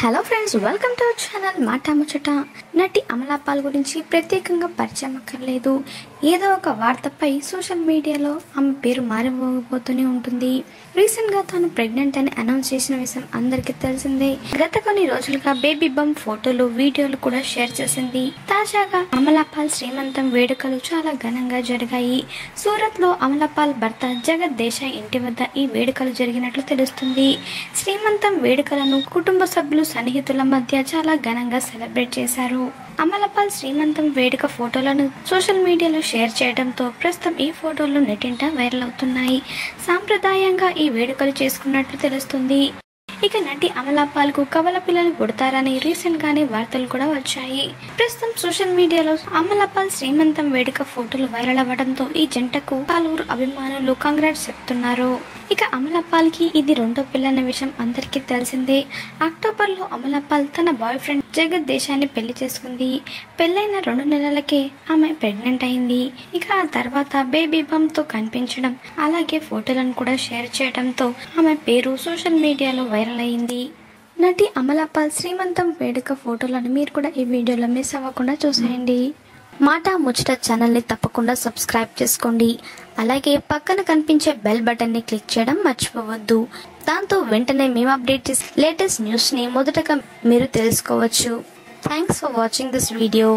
Hello friends, welcome to our channel మాట ముచ్చట. నటి అమలా పాల్ గురించి ప్రత్యేకంగా పరిచయం అక్కర్లేదు. ఏదో ఒక వార్తపై సోషల్ మీడియాలో ఆమె పేరు మారిపోతూనే ఉంటుంది. రీసెంట్గా తాను ప్రెగ్నెంట్ అని అనౌన్స్ చేసిన విషయం అందరికీ తెలిసిందే. గత కొన్ని రోజులుగా బేబీ బంప్ ఫోటోలు, వీడియోలు కూడా షేర్ చేసింది. తాజాగా అమలా పాల్ శ్రీమంతం వేడుకలు చాలా ఘనంగా జరిగాయి. సూరత్ లో అమలా పాల్ భర్త జగత్ దేశాయ్ ఇంటి వద్ద ఈ వేడుకలు జరిగినట్లు తెలుస్తుంది. శ్రీమంతం వేడుకలను కుటుంబ సభ్యులు, సన్నిహితుల మధ్య చాలా ఘనంగా సెలబ్రేట్ చేశారు. అమలా పాల్ శ్రీమంతం వేడుక ఫోటోలను సోషల్ మీడియాలో షేర్ చేయడంతో ప్రస్తుతం ఈ ఫోటోలు నెట్టింట వైరల్ అవుతున్నాయి. సాంప్రదాయంగా ఈ వేడుకలు చేసుకున్నట్లు తెలుస్తుంది. ఇక నటి అమలా పాల్ కు కవల పిల్లలు పుడతారని రీసెంట్ గానే వార్తలు కూడా వచ్చాయి. ప్రస్తుతం సోషల్ మీడియాలో అమలా పాల్ శ్రీమంతం వేడుక ఫోటోలు వైరల్ అవ్వడంతో ఈ జంటకు పలువురు అభిమానులు కంగ్రాట్స్ చెప్తున్నారు. ఇక అమలా పాల్ కి ఇది రెండో పిల్లన్న విషయం అందరికీ తెలిసిందే. అక్టోబర్ లో అమలా పాల్ తన బాయ్ ఫ్రెండ్ జగత్ దేశాన్ని పెళ్లి చేసుకుంది. పెళ్లైన 2 నెలలకే ఆమె ప్రెగ్నెంట్ అయింది. ఇక ఆ తర్వాత బేబీ బంప్ తో కనిపించడం, అలాగే ఫోటోలను కూడా షేర్ చేయడంతో ఆమె పేరు సోషల్ మీడియాలో వైరల్ అయింది. నటి అమలా పాల్ శ్రీమంతం వేడుక ఫోటోలను మీరు కూడా ఈ వీడియోలో మిస్ అవ్వకుండా చూసేయండి. మాట ముచ్చట ఛానల్ని తప్పకుండా సబ్స్క్రైబ్ చేసుకోండి. అలాగే పక్కన కనిపించే బెల్ బటన్ని క్లిక్ చేయడం మర్చిపోవద్దు. దాంతో వెంటనే మేము అప్డేట్ చేసే లేటెస్ట్ న్యూస్ని మొదటగా మీరు తెలుసుకోవచ్చు. Thanks for watching this video.